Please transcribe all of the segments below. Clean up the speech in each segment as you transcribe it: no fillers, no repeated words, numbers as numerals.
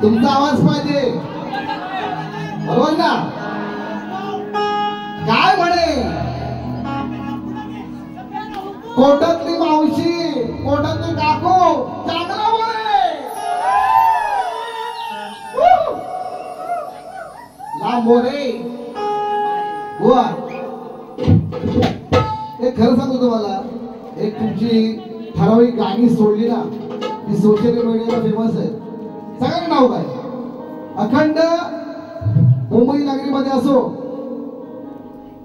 तुमचा आवाज पाहिजे बरोबर ना काय म्हणे कोटातली मावशी कोटातली काकू चांगला म्हणे लांब रे बुवा एक खरं सांगतो तुम्हाला एक तुमची ठराविक गाणी सोडली ना ती सोशल मीडियाला फेमस आहे सगळ्यांना नाव काय अखंड मुंबई नगरीमध्ये असो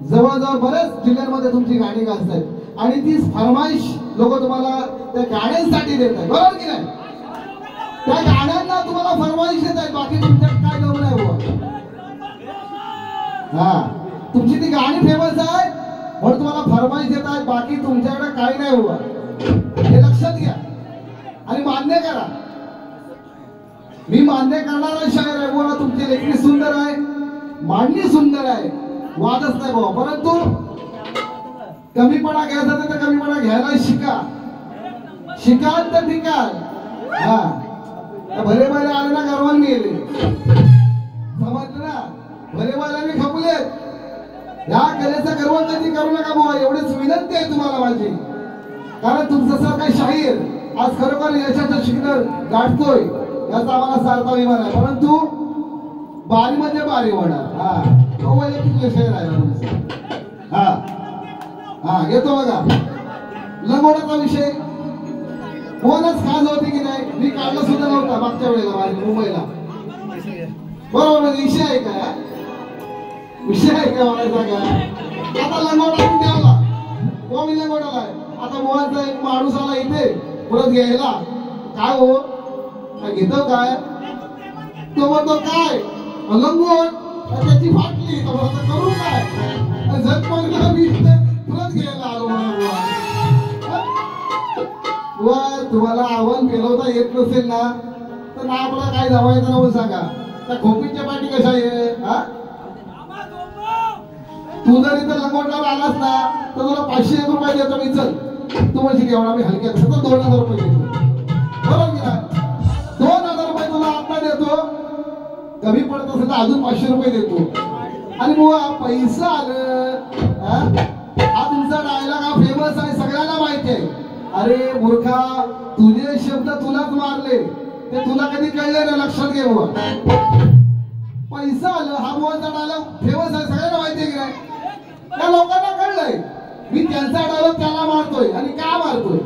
जवळजवळ बरेच जिल्ह्यांमध्ये तुमची गाणी गाजतात आणि ती फरमाईश लोक तुम्हाला त्या गाण्यांसाठी देत आहेत बरोबर की नाही त्या गाण्यांना तुम्हाला फरमाईश देत आहेत बाकी तुमच्यात काय गम नाही बुवा हा तुमची ती गाणी फेमस आहे म्हणून तुम्हाला फरमाईश देत आहेत बाकी तुमच्याकडे काही नाही बुवा हे लक्षात घ्या आणि मान्य करा मी मान्य करणारा शायर आहे बोला तुमची लेखणी सुंदर आहे मांडणी सुंदर आहे वादच नाही बाबा परंतु कमीपणा घ्यायचा तर कमीपणा घ्यायला शिकाल तर ठीक आहे हा भले भले आले ना गर्वान गेले समजलं ना भले भले खपलेत या कलेचा गर्व कधी करू नका बाबा एवढीच विनंती आहे तुम्हाला माझी कारण तुमचं सारखा शाहीर आज खरोखर यशाचं शिखर गाठतोय याचा आम्हाला सारखा अभिमान आहे परंतु बारी म्हणजे बारी होणार हा तो वैयक्तिक विषय राहिला हा हा येतो बघा लंगोटाचा विषय कोणच खास होती की नाही मी काढला सुद्धा नव्हता मागच्या वेळेला माझ्या मुंबईला बरोबर विषय आहे का मला सांगा आता लंगोटा पण द्यावा कोणी लंगोटाला आहे आता मोहनचा एक माणूस आला इथे परत घ्यायला काय हो घेतो काय तो म्हणतो काय लंगोट त्याची फाटली करू काय झटपट मी परत घ्यायला आलो व तुम्हाला आव्हान पेलवता येत नसेल ना तर ना आपला काय धावायचं ना सांगा. त्या खोपीच्या पाठी कशा आहे हा. तू जर इथं लंगोटल्यावर आलास ना तर तुला 500 रुपये देतो मी. चल तू म्हणजे एवढा मी हलक्यात तर 2000 रुपये देतो. बरोबर की नाही. 2000 रुपये तुला आता देतो. कमी पडत असेल तर अजून 500 रुपये देतो. आणि बुवा पैसा आलं हा तुमचा डायलॉग हा फेमस आहे सगळ्यांना माहिती आहे. अरे मूर्खा तुझे शब्द तुलाच मारले ते तुला कधी कळले ना. लक्षात घे बुवा. पैसा आलं हा बुवाचा डायलॉग फेमस आहे सगळ्यांना माहिती आहे की नाही. त्या लोकांना कळलंय मी त्यांचा डायलॉग त्याला मारतोय आणि का मारतोय.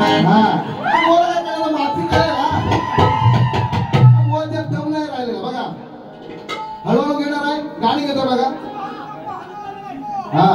हा काय कळलं माफी काय बुवाच्या दम नाही राहिलेला बघा. हळूहळू घेणार आहे गाणी घेतो बघा. हा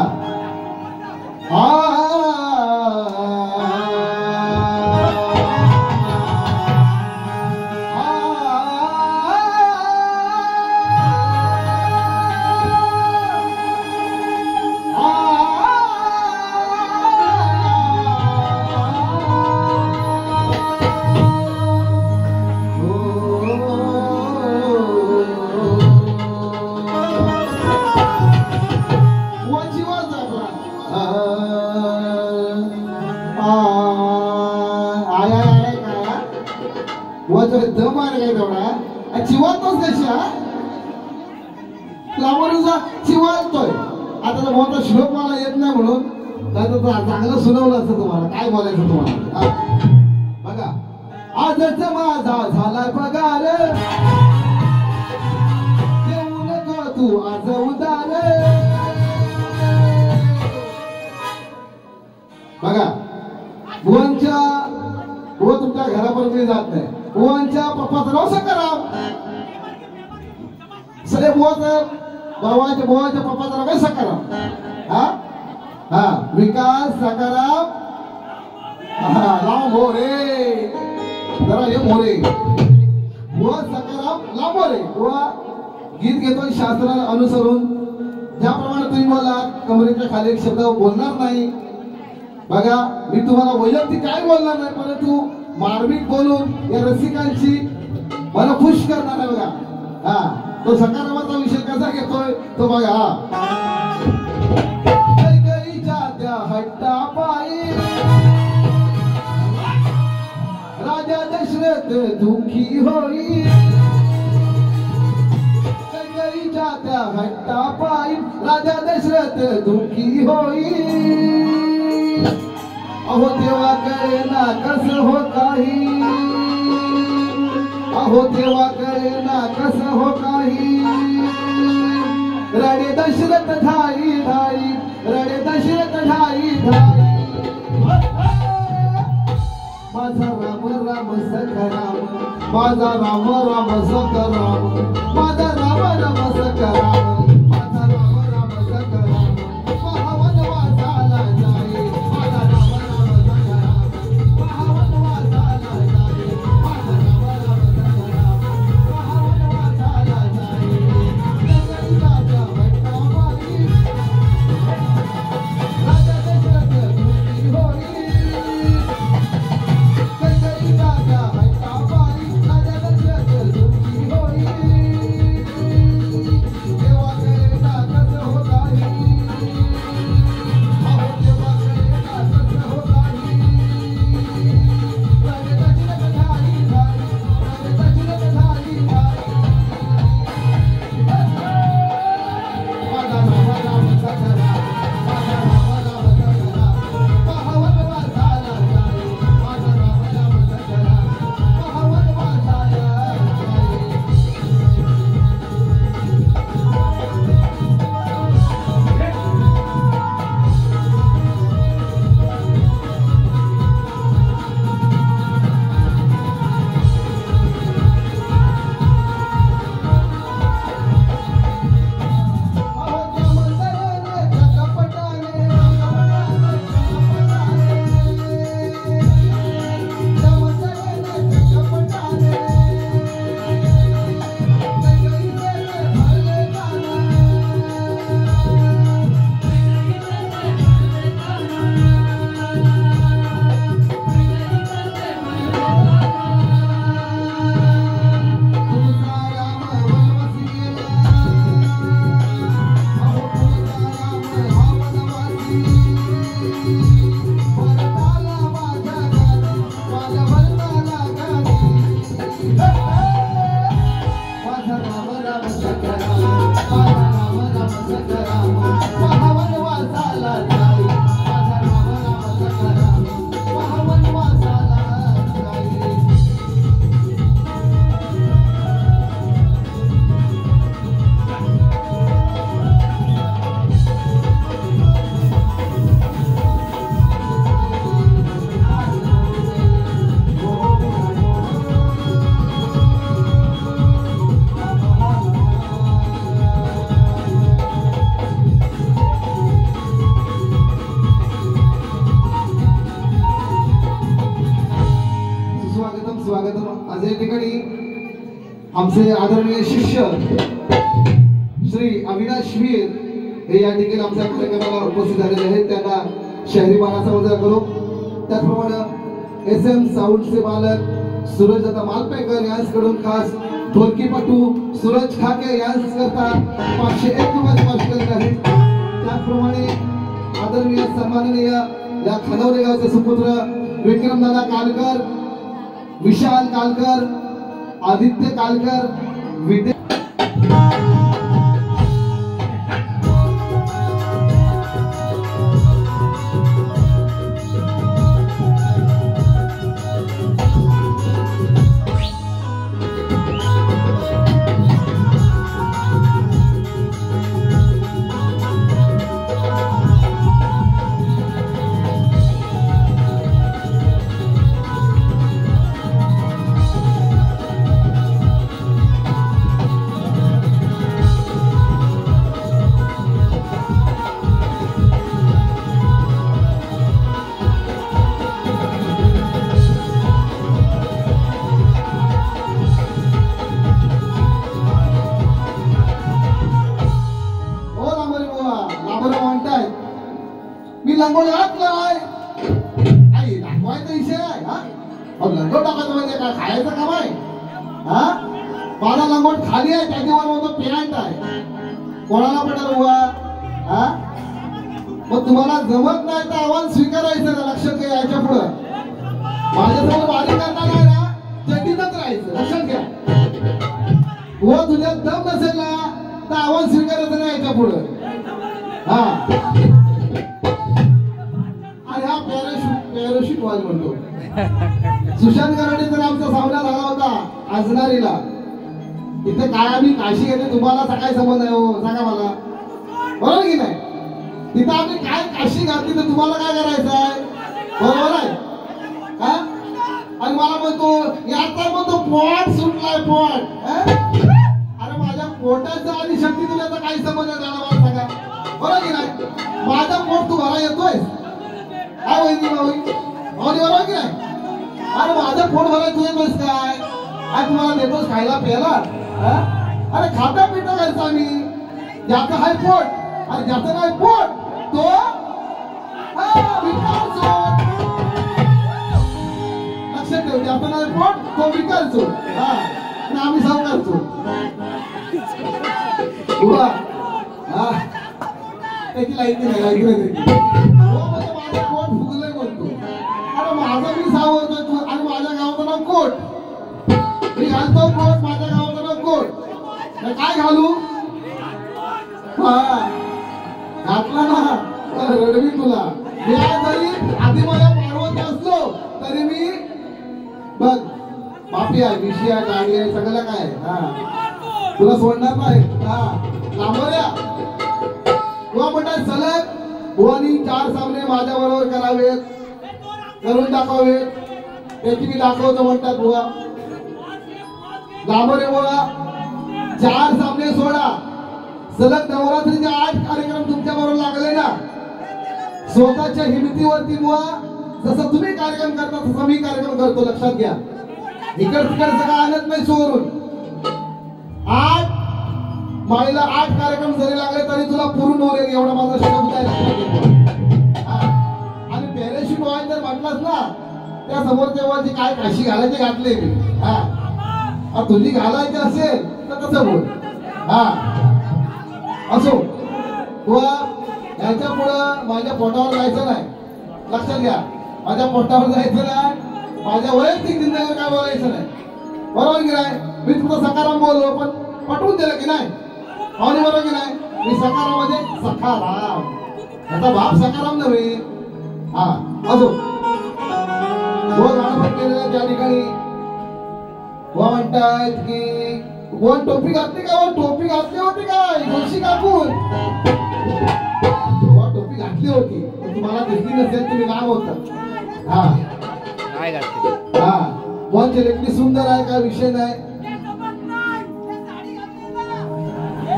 दम आहे काय तेवढा चिवालतोच कशा लावणीचा चिवालतोय. आता मोठा श्लोक मला येत नाही म्हणून नाही तर चांगलं सुनावलं असतं तुम्हाला. काय बोलायचं तुम्हाला बघा. आजच माझा झाला पगार देऊ नको तू आज उदार. बघा बुवांच्या बुवा तुमच्या घरापर्यंत जात नाही. बुवांच्या पप्पाचं नाव सकाराम. सगळे बुवाचं बुवाच्या पप्पाचं नाव काय सकाराम. हा हा विकास सकाराम. हा लाव मोरे जरा हे मोरे बुवा सकाराम लाव मोरे. बुवा गीत घेतो शास्त्राला अनुसरून ज्याप्रमाणे तुम्ही बोला कमरेच्या खाली एक शब्द बोलणार नाही. बघा मी तुम्हाला वैयक्तिक काय बोलणार नाही परंतु मार्मिक बोलून या रसिकांची मला खुश करणार आहे बघा. हा तो सकारात्मक विषय कसा घेतोय तो बघा. त्या हट्टा पायी राजा दशरथ दुखी होई. त्या हट्टा पायी राजा दशरथ दुखी होई. अहो देवा कळे ना कस हो काही. अहो देवा कळे ना कस हो काही. रडे दशरथ धाई धाई रडे दशरथ धाई धाई. माझा राम राम सखराम माझा राम राम सखराम माझा राम राम सखराम. आज या ठिकाणी आमचे आदरणीय शिष्य श्री अविनाश वीर हे या ठिकाणी आमच्या कार्यक्रमाला उपस्थित झालेले आहेत. त्यांना शहरी मानाचा वजा करू. त्याचप्रमाणे SM साऊंडचे मालक सूरज दादा मालपेकर यांच्याकडून खास ढोलकीपटू सूरज खाके यांकरता 501 रुपये स्पर्श करत आहेत. त्याचप्रमाणे आदरणीय सन्माननीय या खानवरे गावचे सुपुत्र विक्रमदादा कालकर, विशाल कालकर, आदित्य कालकर, विद्या लंगोट घातलाय आई दाखवायचा विषय आहे हा. लंगोट टाकायचं म्हणजे काय खायचं काम आहे हा. माझा लंगोट खाली आहे त्याच्यावर म्हणतो पॅन्ट आहे. कोणाला पडेल बुवा हा. मग तुम्हाला जमत नाही तर आव्हान स्वीकारायचं का. लक्षात घ्या याच्या पुढं माझ्यासमोर बारीक करणार आहे ना चटीतच राहायचं. लक्षात घ्या. व तुझ्या दम नसेल ना तर आव्हान स्वीकारायचं नाही याच्या पुढं हा. पॅराशूट वाल म्हणतो. सुशांत गराडे तर आमचा सामना झाला होता आजनारीला. इथे काय आम्ही काशी घेते तुम्हाला सकाळी संबंध आहे हो सांगा मला. बरोबर की नाही. तिथं आम्ही काय काशी घातली तर तुम्हाला काय करायचं आहे. बरोबर आहे हा. आणि मला म्हणतो याचा म्हणतो पोट सुटलाय पोट. अरे माझ्या पोटाचा आणि शक्ती तुझ्याचा काही संबंध झाला मला सांगा. बरोबर की नाही. माझा पोट तू भरा येतोय काय वहिनी मावली बरोबर की नाही. अरे माझं पोट भरायला तू येतोस काय. आज तुम्हाला देतोस खायला प्यायला. अरे खाता पिता करायचं आम्ही. ज्याचं आहे पोट आणि ज्याचं नाही पोट तो लक्षात ठेव. ज्याचं नाही पोट तो विकारचो हा. आणि आम्ही सावकारचो हा. त्याची लाईट नाही लाईट पोट फुगलंय म्हणतो. अरे माझं मी सावरतोय तू आणि माझ्या गावाचं नाव कोट. मी घालतो कोट माझ्या गावाचं नाव कोट. काय घालू हा. घातला ना रडवी तुला. मी जरी आधी माझ्या पार्वती असलो तरी मी बघ माफी आहे विषय आहे गाडी आहे सगळं काय हा. तुला सोडणार नाही हा. लांबऱ्या तुला म्हणतात सलग बुवानी 4 सामने माझ्या बरोबर करावेत करून दाखवावेत. त्याची मी दाखवतो म्हणतात बुवा. लांबरे बुवा 4 सामने सोडा सलग नवरात्रीचे 8 कार्यक्रम तुमच्या बरोबर लागले ना. स्वतःच्या हिमतीवरती बुवा जसं तुम्ही कार्यक्रम करता तसं मी कार्यक्रम करतो. लक्षात घ्या. इकड तिकड सगळं आणत नाही चोरून. 8 माईला 8 कार्यक्रम जरी लागले तरी तुला पुरून उरेल एवढा माझा शब्द आहे. आणि पॅराशूट व्हायला जर म्हटलास ना त्या समोर तेव्हाची काय काशी घालायची घातले मी हा. तुझी घालायची असेल तर कसं बोल हा. असो तुला याच्या पुढं माझ्या पोटावर जायचं नाही. लक्षात घ्या. माझ्या पोटावर जायचं नाही. माझ्या वैयक्तिक जिंदगीवर काय बोलायचं नाही. बरोबर की नाही. मी तुझं सकाराम बोललो पण पटवून दिलं की नाही. पाहुणे बरोबर की नाही. मी सकारामध्ये सखाराम याचा बाप सकाराम नव्हे हा. असो त्या ठिकाणी म्हणतात की कोण टोपी घातली का. टोपी घातली होती काय जोशी काकून टोपी घातली होती. तुम्हाला दिसली नसेल तुम्ही नाव होत हा. हा कोणची लेखणी सुंदर आहे काय विषय नाही.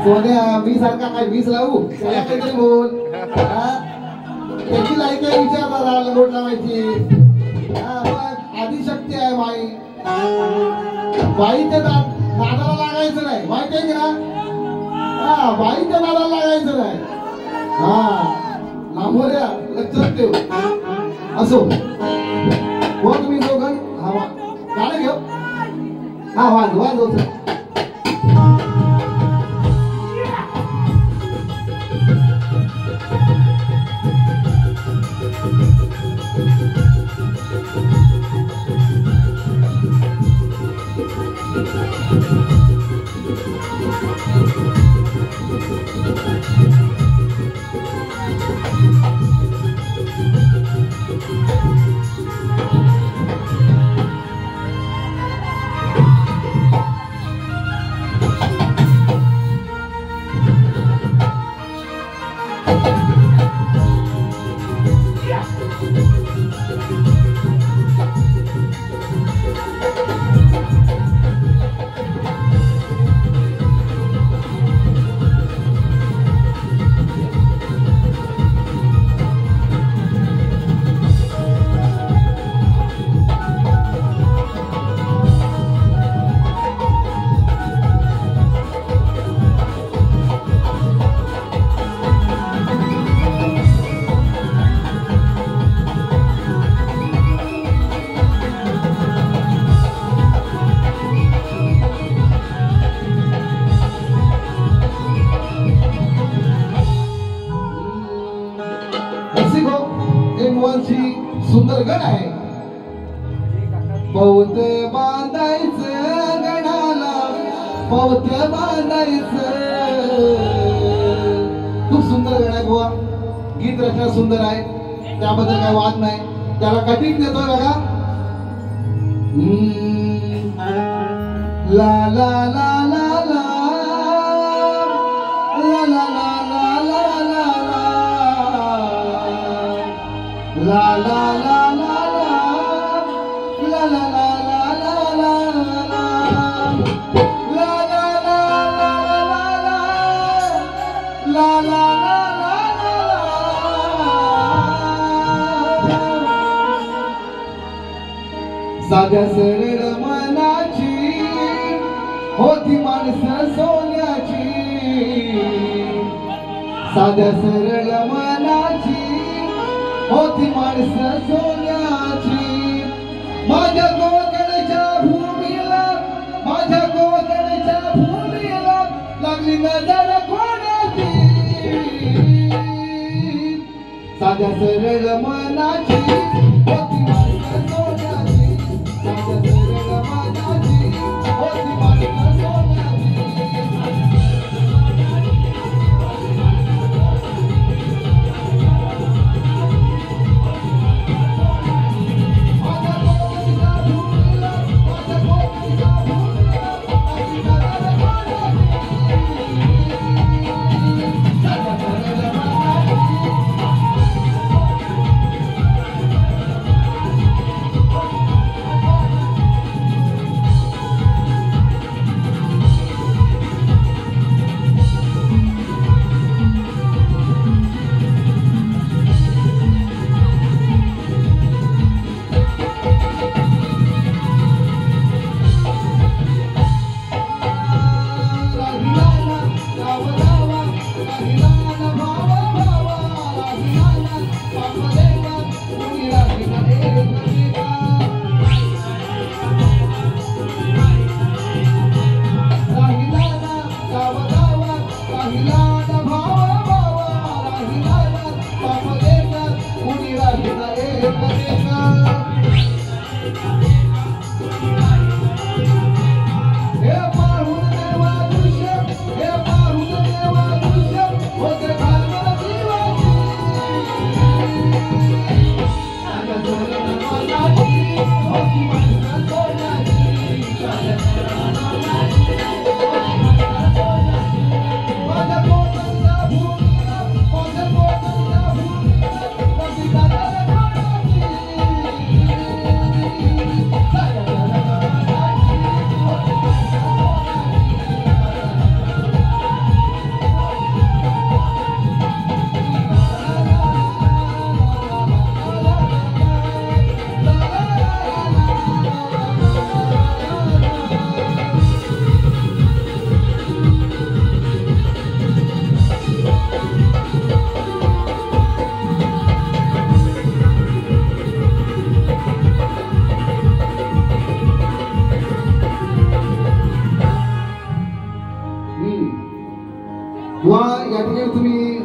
सोन्या मी सारखा काय 20 लावू त्याला काहीतरी बोल. त्याची लायक आहे विचार लंगोट लावायची. आदिशक्ती आहे माई. बाईच्या नादाला लागायचं नाही, माहिती आहे की ना? हा, बाईच्या नादाला लागायचं नाही. हा, लांबोऱ्या लक्षात ठेव. असो हो तुम्ही दोघं. हा, गाणं घेऊ. हा, वाजव. सुंदर गण आहे. पौत बांधायचं गणाला, पौत बांधायचं. खूप सुंदर गण आहे बुवा. गीत रचना सुंदर आहे, त्याबद्दल काही वाद नाही. त्याला कटिंग देतोय बघा. ला ला ला ला ला ला ला ला ला ला La la la la la la la la la la la la la la la साध्या सरळ मनाची होती माणसं सोन्याची. साध्या सरळ मनाची होती माणसं सोन्याची. माझ्या कोकणच्या भूमीला, माझ्या कोकणच्या भूमीला लागली नजर कोणाची. साध्या सरळ मनाची होती माणसं सोन्याची. साध्या सरळ मनाची होती माणसं सोन्याची.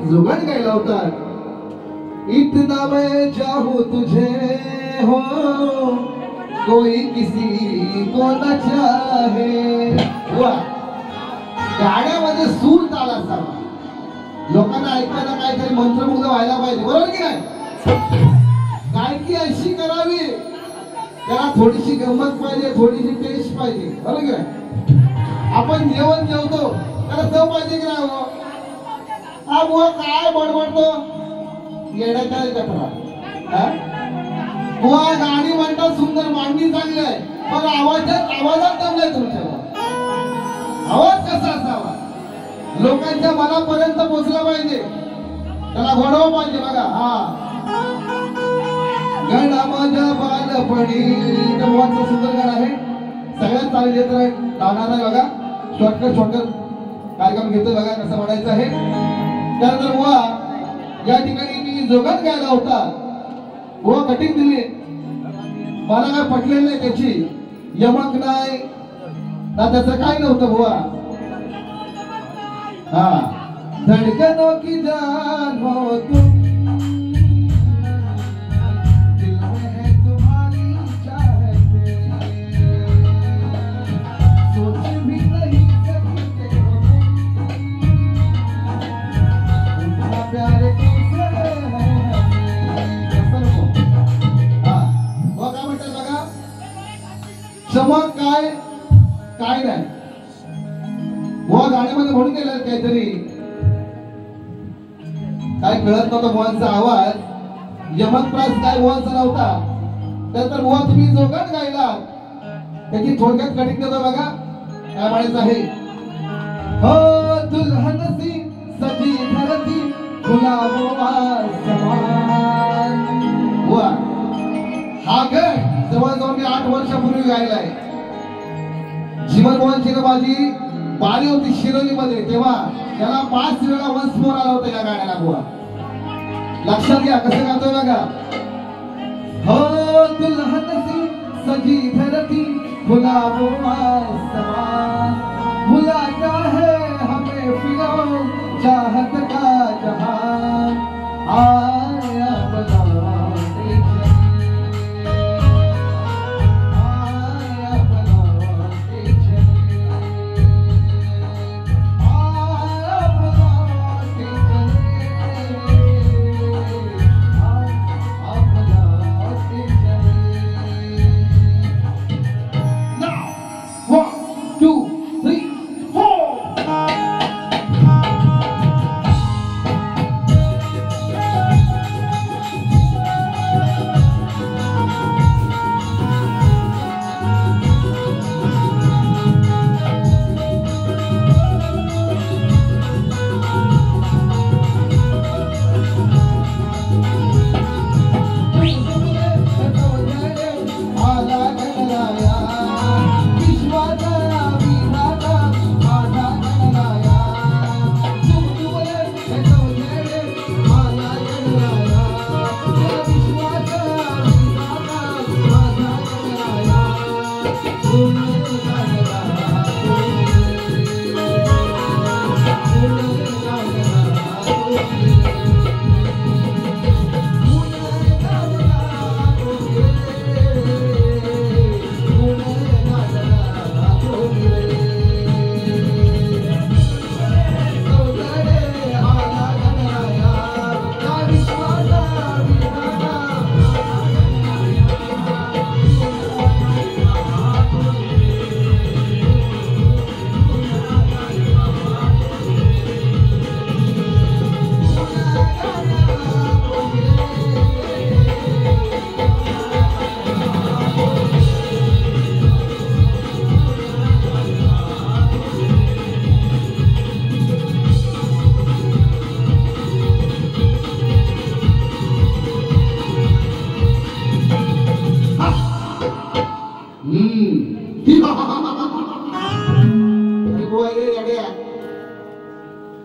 जुगाड गायला होता. इतना मैं चाहूं तुझे हो कोई किसी को न चाहे. वा गाण्यामध्ये सूर ताल असावा, लोकांना ऐकायला काहीतरी मंत्रमुग्ध व्हायला पाहिजे, बरोबर की नाही. गायकी अशी करावी त्याला थोडीशी गंमत पाहिजे, थोडीशी टेस्ट पाहिजे, बरोबर की नाही. आपण जेवण जेवतो त्याला चव पाहिजे की नाही. हा बुवा काय बडबडतो येण्याच्या कचरा. बुवा गाणी म्हणतात सुंदर, मांडणी चांगली आहे, पण आवाजात दमलाय तुमच्या. आवाज कसा असावा, लोकांच्या मनापर्यंत पोहोचला पाहिजे, त्याला घडवा पाहिजे. बघा हा गणा माझ्या बालपणी तेव्हाचं सुंदर गाणं आहे, सगळ्यात चालेल येत राहणार आहे. बघा शॉर्टकट कार्यक्रम घेतोय, बघा कसं म्हणायचं आहे. त्यानंतर बुवा या ठिकाणी मी जोगात गायला होता. बुवा कटिंग दिली, मला काय पटलेलं नाही, त्याची यमक नाही ना त्याचं काय नव्हतं बुवा. हा धडकनों की जान हो तुम, दिल में है तुम्हारी चाहते, सोच भी नहीं सकते हो तुम, प्यार कैसे है हा. बुवा काय म्हणतात बघा, चमक काय काय नाही. बुवा गाण्यामध्ये म्हणून गेलं काहीतरी काय कळत नव्हतं. बुवांचा आवाज यमकप्रास काय बुवांचा नव्हता. त्यानंतर बुवा तुम्ही जोगाट गायला, त्याची थोडक्यात कटिंग देतो बघा. काय म्हणायचं आहे. हो दुल्हन सी सजी धरती गुलाबो आसमान. बुवा हा गट जवळजवळ मी 8 वर्षापूर्वी गायलाय. जीवन बुवांची माझी बारी होती शिरोलीमध्ये, तेव्हा त्याला 5 वेळा वन्स मोर आला होता या गाण्याला. बुवा लक्षात घ्या कसं गातोय बघा. हो दुल्हन सी सजी धरती गुलाबो आसमान, भुलाता है हमें फिरो चाहत का जहान, आया बुलाते चले, आया बुलाते चले, आया बुलाते चले, आया बुलाते चले. Now 1 2 3 4.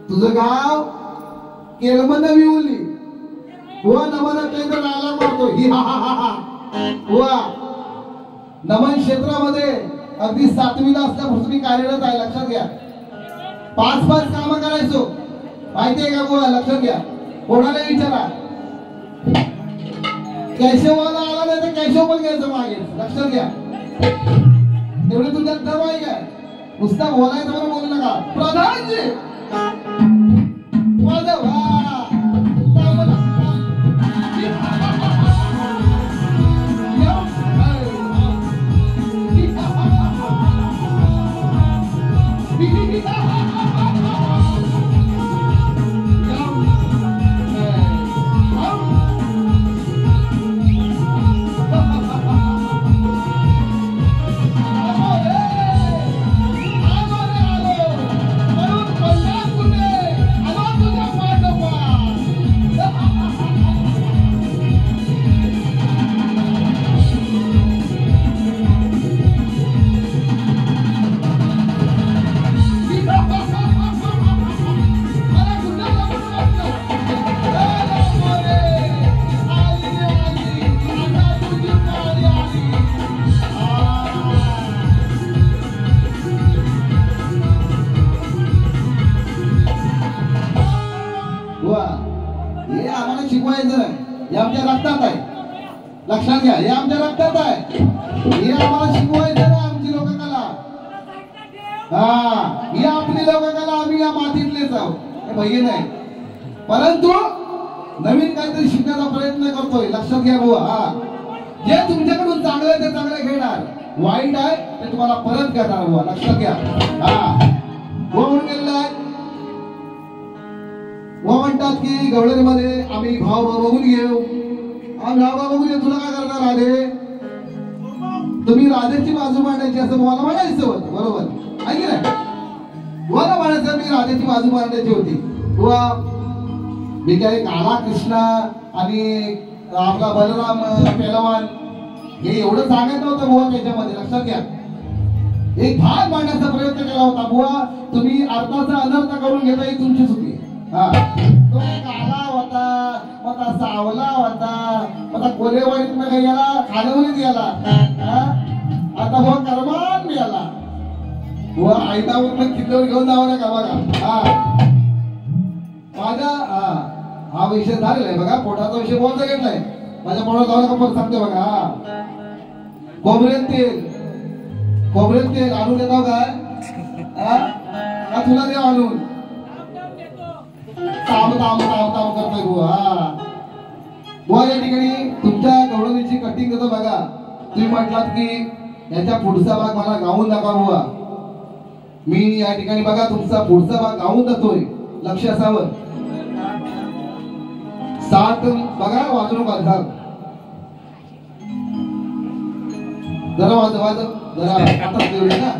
तुझं गाव केळमन विवली. बुवा नमन केंद्र राहायला मारतो ही हा हा हा हा. बुवा नमन क्षेत्रामध्ये अगदी 7वीला असल्यापासून मी कार्यरत आहे, लक्षात घ्या. 5 कामं करायचो. माहितीये का बुवा? लक्षात घ्या, कोणाला विचारा. केशववाला आला नाही तर केशव पण घ्यायचं मागे. लक्षात घ्या, एवढे तुझ्यात ठरव आहे काय? नुसता बोलायचं म्हणून बोलू नका. प्रधानजी आमच्या रक्तात आहे. लक्षात घ्या, हे आमच्या रक्तात आहे. हे आम्हाला शिकवायचं ना आमची लोककला. ही आपली लोककला. आम्ही या मातीतलेच आहोत, हे भैया नाही. परंतु नवीन काहीतरी शिकण्याचा प्रयत्न करतोय. लक्षात घ्या बुवा. जे तुमच्याकडून चांगलं आहे ते चांगलं घेणार, वाईट आहे ते तुम्हाला परत करणार बुवा. लक्षात घ्या. म्हणून गेलेला आहे. व म्हणतात की गवळणीमध्ये आम्ही भाव बघून घेऊ. आम्ही भाव बघून घेऊ. तुला काय करणार राधे? तुम्ही राधेची बाजू मांडायची असं मला म्हणायचं होतं. बरोबर आहे की नाही? मला म्हणायचं मी राधेची बाजू मांडायची होती. किंवा मी काय काला कृष्णा आणि आपला बलराम पेलवान हे एवढं सांगत नव्हतं बुवा त्याच्यामध्ये. लक्षात घ्या, एक भाग मांडण्याचा प्रयत्न केला होता. बुवा तुम्ही अर्थाचा अनर्थ करून घेता ही तुमची चुकी. तो काला होता, मग सावला होता, मग कोलेवाडीत मग गेला, खानवलीत गेला. आता बुवा करमान गेला. बुवा आयतावर मग किल्ल्यावर घेऊन जावं ना का बघा. माझा हा विषय झालेला आहे बघा. पोटाचा विषय बोलता घेतलाय. माझ्या पोटात जाऊ नका परत सांगते बघा. खोबरेल तेल आणून देतो काय? का तुला देव आणून? करतोय बुवा. बुवा या ठिकाणी तुमच्या गवळणीची कटिंग करतो बघा. तुम्ही म्हटलात की याच्या पुढचा भाग मला गाऊन दाखवा बुवा. मी या ठिकाणी बघा तुमचा पुढचा भाग गाऊन जातोय. लक्ष असावं. 7 बघा वाजू नका. जरा वाज जरा आता तेवढे ना.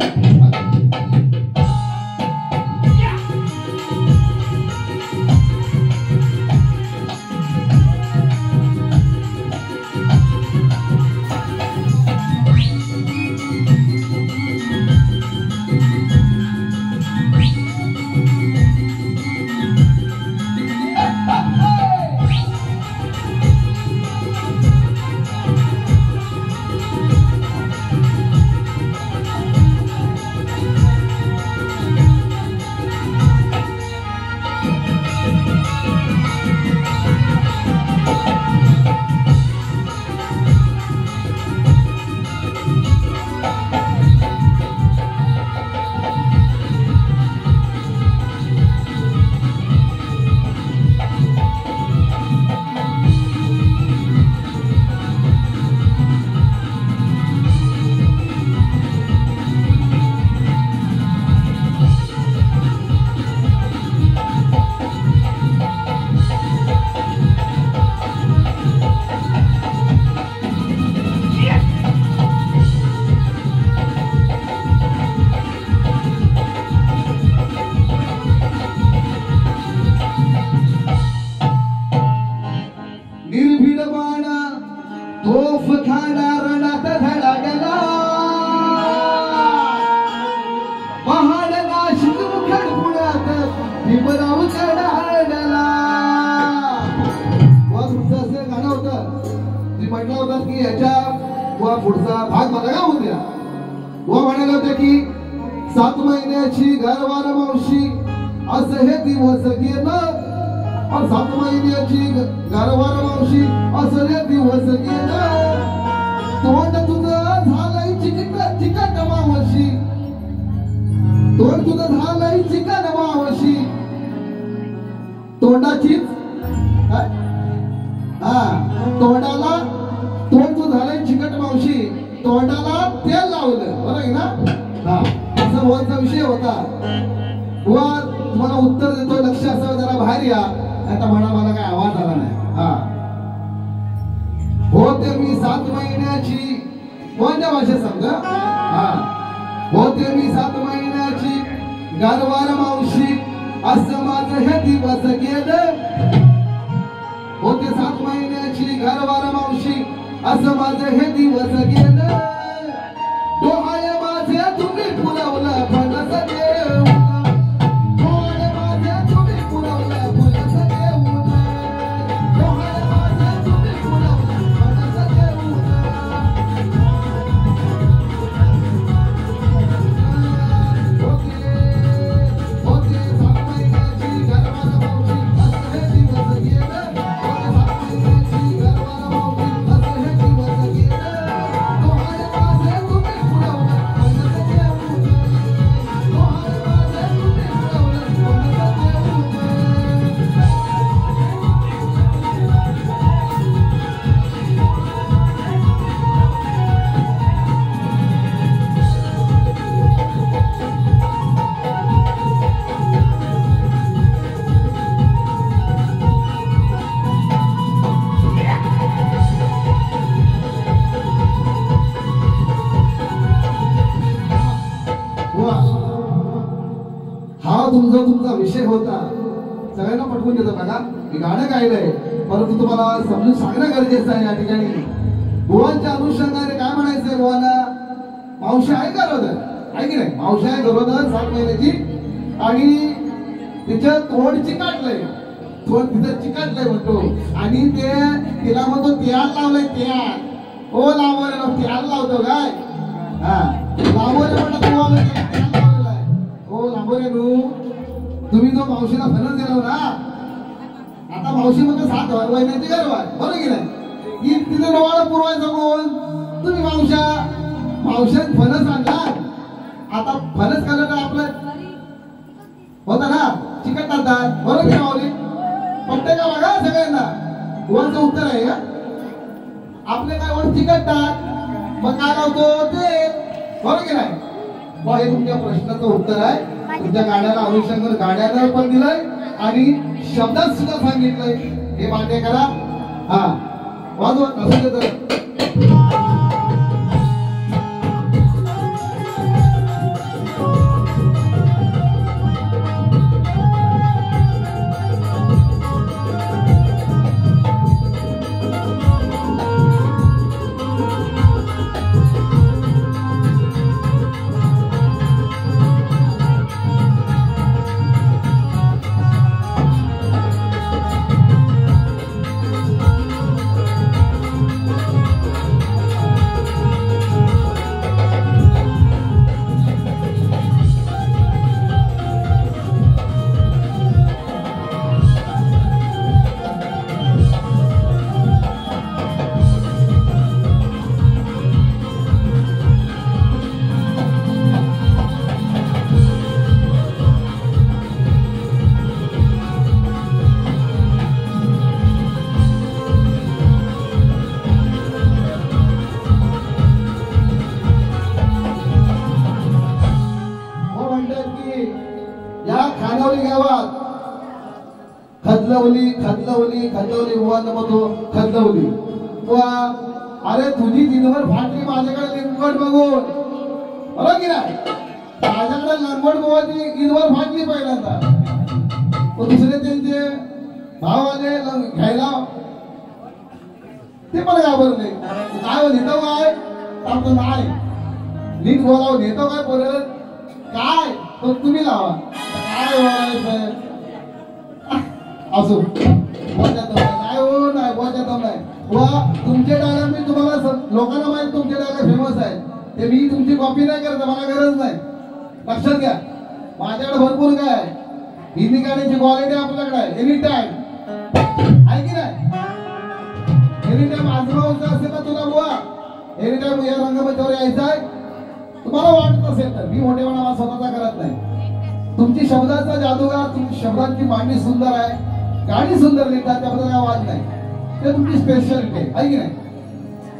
पुढचा भाग मला गाऊ द्या. व म्हणाले होते की 7 महिन्याची घरवार मावशी असं हे दिवस गेलं. पण 7 महिन्याची गारवार मावशी असं हे दिवस गेलं. तोंड तुझं झालंय चिकट चिकट मावशी. तोंड तुझं झालंय चिकट मावशी. तोंडाचीच तोंडाला तोंड तू झालंय चिकट मावशी. तोंडाला तेल लावलं बरं आहे ना. असा वरचा विषय होता. बुवा तुम्हाला उत्तर देतो, लक्ष असावं, जरा बाहेर या. आता मला काय आवाज आला नाही. होते मी 7 महिन्याची. कोणत्या भाषेत समजा. होते मी 7 महिन्याची गारवार मावशी. असं माझं हे दिवस गेलं. होते 7 महिन्याची गारवार मावशी. असं माझं हे दिवस गेलं. डोहाळे माझे तुम्ही पुरवलं फणस देऊन. डोहाळे माझे तुम्ही पुरवलं फणस देऊन. डोहाळे माझे तुम्ही पुरवलं फणस देऊन. होते 7 महिन्याची गारवार मावशी. असं हे दिवस गेलं. तुमचा विषय होता. सगळ्यांना पटवून देतो बघा. मी गाणं गायलंय, परंतु तुम्हाला समजून सांगणं गरजेचं आहे. या ठिकाणी बुवांच्या अनुषंगाने काय म्हणायचंय बुवांना. मावशी आहे गरोदर, आहे की नाही. मावशी आहे गरोदर 7 महिन्याची. आणि तिचं तोंड चिकाटलंय. तोंड तिचं चिकाटलंय म्हणतो. आणि ते तिला म्हणतो त्याल लावलंय. त्याल ओ लांबोरे त्याल लावतो काय. लांबोरे म्हणतात हो लांबोरे नू. तुम्ही जो मावशीला फणस दिला ना, आता मावशी म्हणजे 7 महिन्याची गरवार बरोबर की नाही. तिथे डोळा पुरवायचं कोण. तुम्ही मावशात फणस आणला. आता फणस खाल्लं आपलं होता ना चिकट टाकतात बरोबर की मावली. पट्टे का बघा सगळ्यांना. वरचं उत्तर आहे का. आपले काय वर चिकट टाक मग काय लावतो ते बरोबर की नाही. हे तुमच्या प्रश्नाचं उत्तर आहे. तुमच्या गाण्याला अनुषंगाने गाण्याला पण दिलंय आणि शब्दात सुद्धा सांगितलंय. हे मान्य करा. वाजवत नसेल तर खदलवली बुवांना म्हणतो खदलवली. बुवा अरे तुझी दिनभर फाटली माझ्याकडे लिंबड बघून बरोबर की नाही. माझ्याकडे लिंबड बुवाची दिनभर फाटली पहिल्यांदा. दुसरे त्यांचे भाव आले घ्यायला ते पण घाबरले. काय नेतो काय आपलं नाही नीट बोलावं. नेतो काय बोलत काय तर तुम्ही लावा काय बोलायचं असो. काय हो नाही बोलत नाही. तुमचे डायलॉग मी तुम्हाला लोकांना माहिती तुमचे डायलॉग फेमस आहे ते मी तुमची कॉपी नाही करत. मला गरज नाही. लक्षात घ्या. माझ्याकडे भरपूर काय हिंदी गाण्याची क्वालिटी आपल्याकडे आहे एनी टाइम, आहे की नाही? एनी टाइम आजमावचं असेल ना तुला बुवा, एनी टाइम या रंगमंचावर यायचं आहे. तुम्हाला वाटत असेल तर मी मोठेपणा माझा स्वतःचा करत नाही. तुमची शब्दाचा जादूगार, तुमची शब्दांची मांडणी सुंदर आहे, गाणी सुंदर लिहितात, त्याबद्दल काय वाद नाही. ते तुमची स्पेशालिटी आहे की नाही?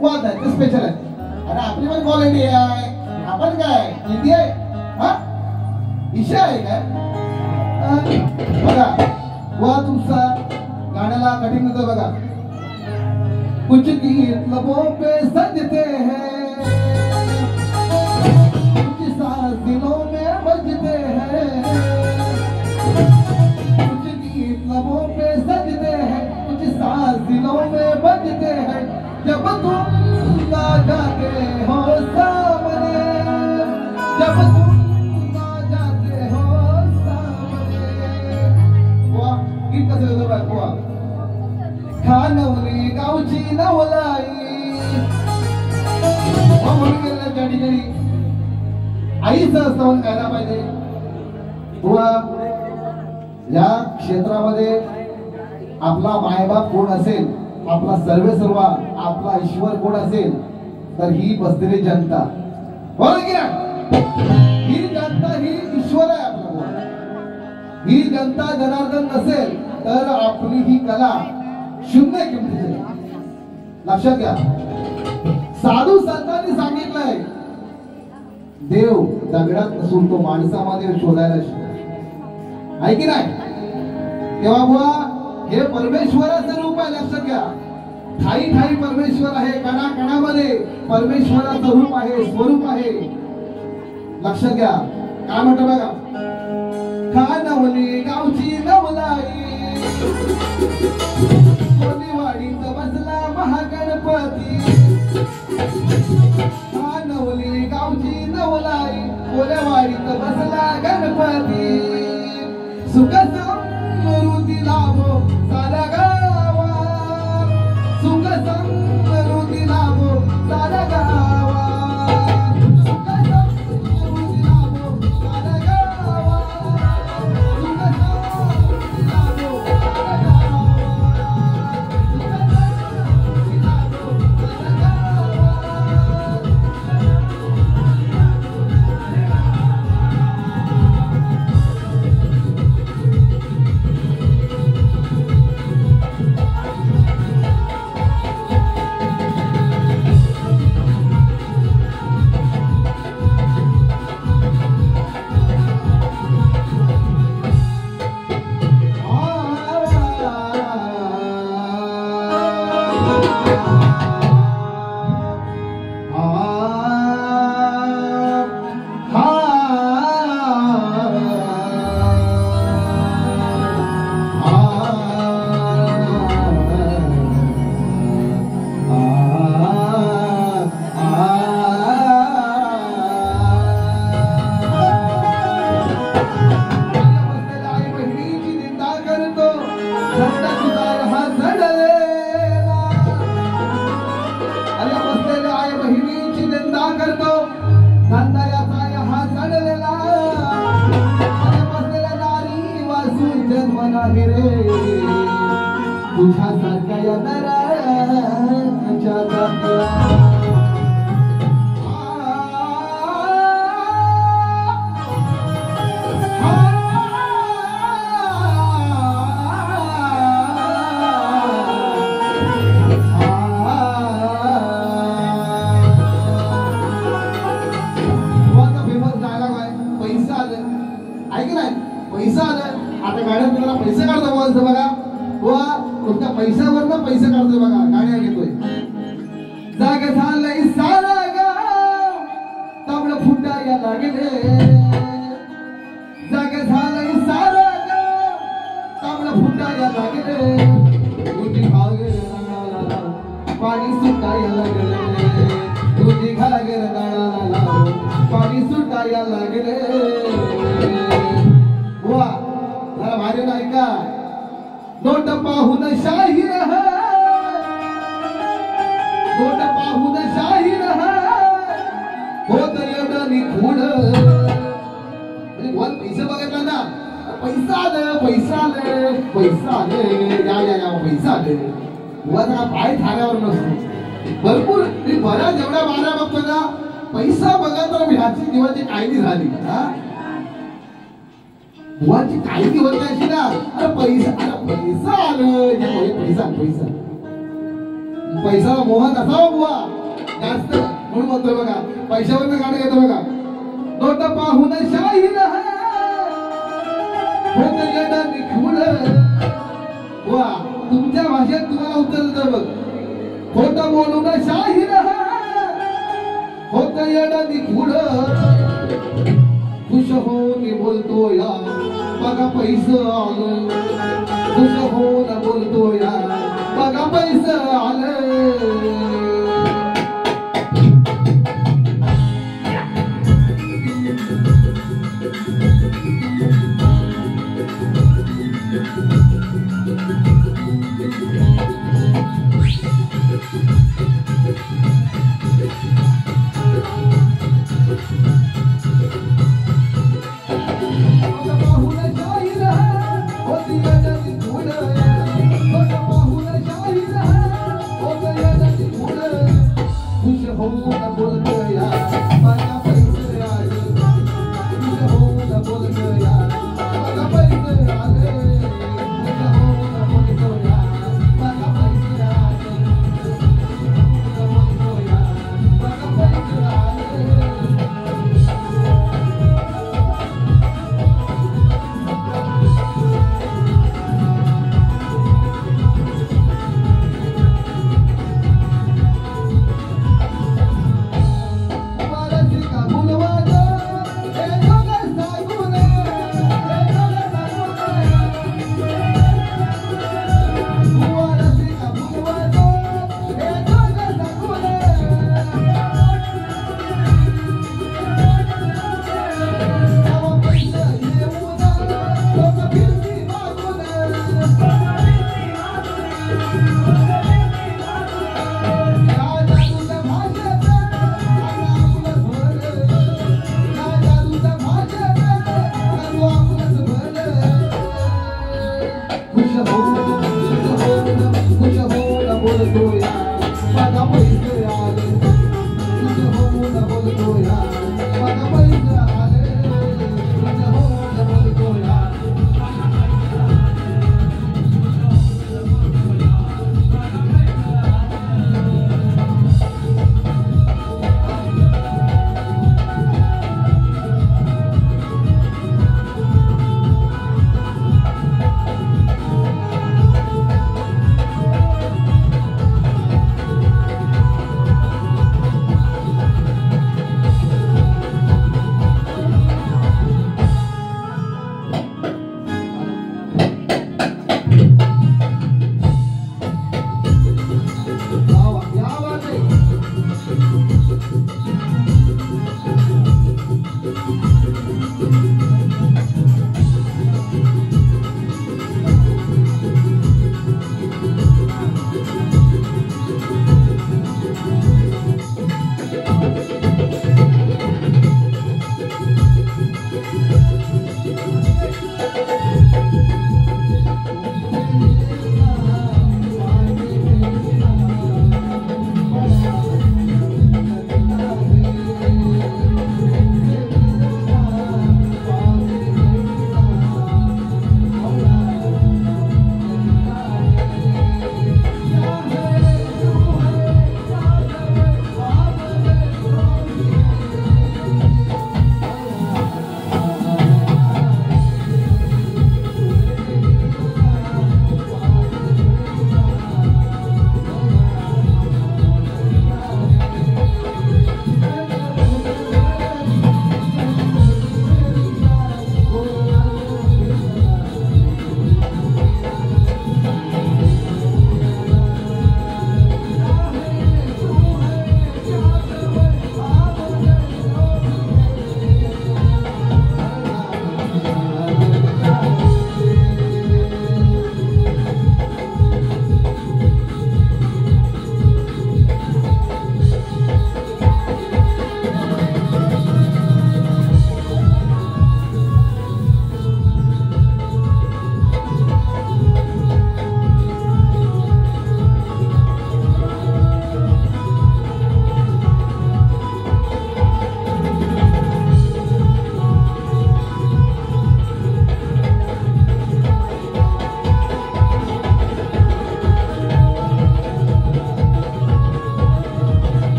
वाद आहे, ते स्पेशल आहे. आणि आपली पण क्वालिटी आहे. आपण काय हिंदी आहे, हा विषय आहे काय? बघा वा तुमचा गाण्याला कठीण होतं बघा. कुछ गीत लबों पे सजते हैं, कुछ सांस दिलों में बजते हैं. कुछ गीत लबों पे सजते हैं, कुछ सांस दिलों में बजते हैं. जब तुम ना जाते हो सामने, जब तुम ना जाते हो सामने. बुवा गीत कसं होतं बघ बुवा. खानवली गावची नवलाई म्हणून गेल्या त्या ठिकाणी आईचं स्तवन गायला पाहिजे. बुवा या क्षेत्रामध्ये आपला मायबाप कोण असेल, आपला सर्वेसर्वा, आपला ईश्वर कोण असेल तर ही बसलेली जनता. बरोबर की नाही? ही जनता ही ईश्वर आहे आपला बुवा. ही जनता जनार्दन नसेल तर आपली ही कला शून्य किमतीची. लक्षात घ्या, साधू संतांनी सांगितलंय देव दगडात नसून तो माणसामध्ये शोधायला शिकतो, आहे की नाही? तेव्हा बुवा हे परमेश्वराचं रूप आहे. लक्षात घ्या, ठाई ठाई परमेश्वर आहे, कणा कणामध्ये परमेश्वराचं रूप आहे, स्वरूप आहे. लक्षात घ्या काय म्हणतो बघा. खानवली गावची नवलाई, कोलीवाडीत बसला महागणपती. खानवली गावची नवलाई, कोलीवाडीत बसला गणपती. सुख समृद्धी लाभो साऱ्या गावात, सुख समृद्धी लाभो साऱ्या गावात. सुख समृद्धी लाभो साऱ्या गावात, सुख समृद्धी लाभो साऱ्या गावात. तुझ्यासारख्या या नराच्या जातीला फेमस डायलॉग आहे, पैसा आलं, आहे की नाही? पैसा आलं. आता गाड्यात तुम्हाला पैसे काढतो बोलायचं बघा. वा तुमच्या पैशावरनं पैसे काढतोय बघा, गाड्या घेतोय. जाग झालंय सारा गाव तांबड फुटाया लागले, जाग झालंय सारा गाव तांबड फुटाया लागले. तुझी घागर नाळाला पाणी सुटाया लागले, तुझी घागर नाळाला पाणी सुटाया लागले. वा जरा भारी नाही का? नोट पाहून शाहीर है, नोट पाहून शाहीर है, होत एवढं निखूड. पैसे बघितला ना, पैसा पैसा आलं पैसा आलं पैसा आलं या या या पैसा आलं बुवाचा पाय ठाण्यावर नसतो भरपूर मी बऱ्याच जेवढ्या बाऱ्या बघतो ना पैसा बघा तर ह्याची जीवाची कायदी झाली बुवाची कायदी होत अशी ना अरे पैसा आलं पैसा पैसा पैसा मोहन असावा बुवा जास्त म्हणून म्हणतोय बघा पैशावर गाणं घेतो बघा नोट पाहून शाहीर होत येडा निखूळ बुवा तुमच्या भाषेत तुम्हाला उत्तर देतो बघ खोट बोलून शाहीर होत येडा निखूळ खुश होऊन बोलतो या बघा पैसा आलं खुश होऊन बोलतो या बघा पैसा आलं What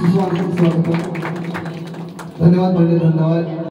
स्वागत धन्यवाद म्हणजे धन्यवाद.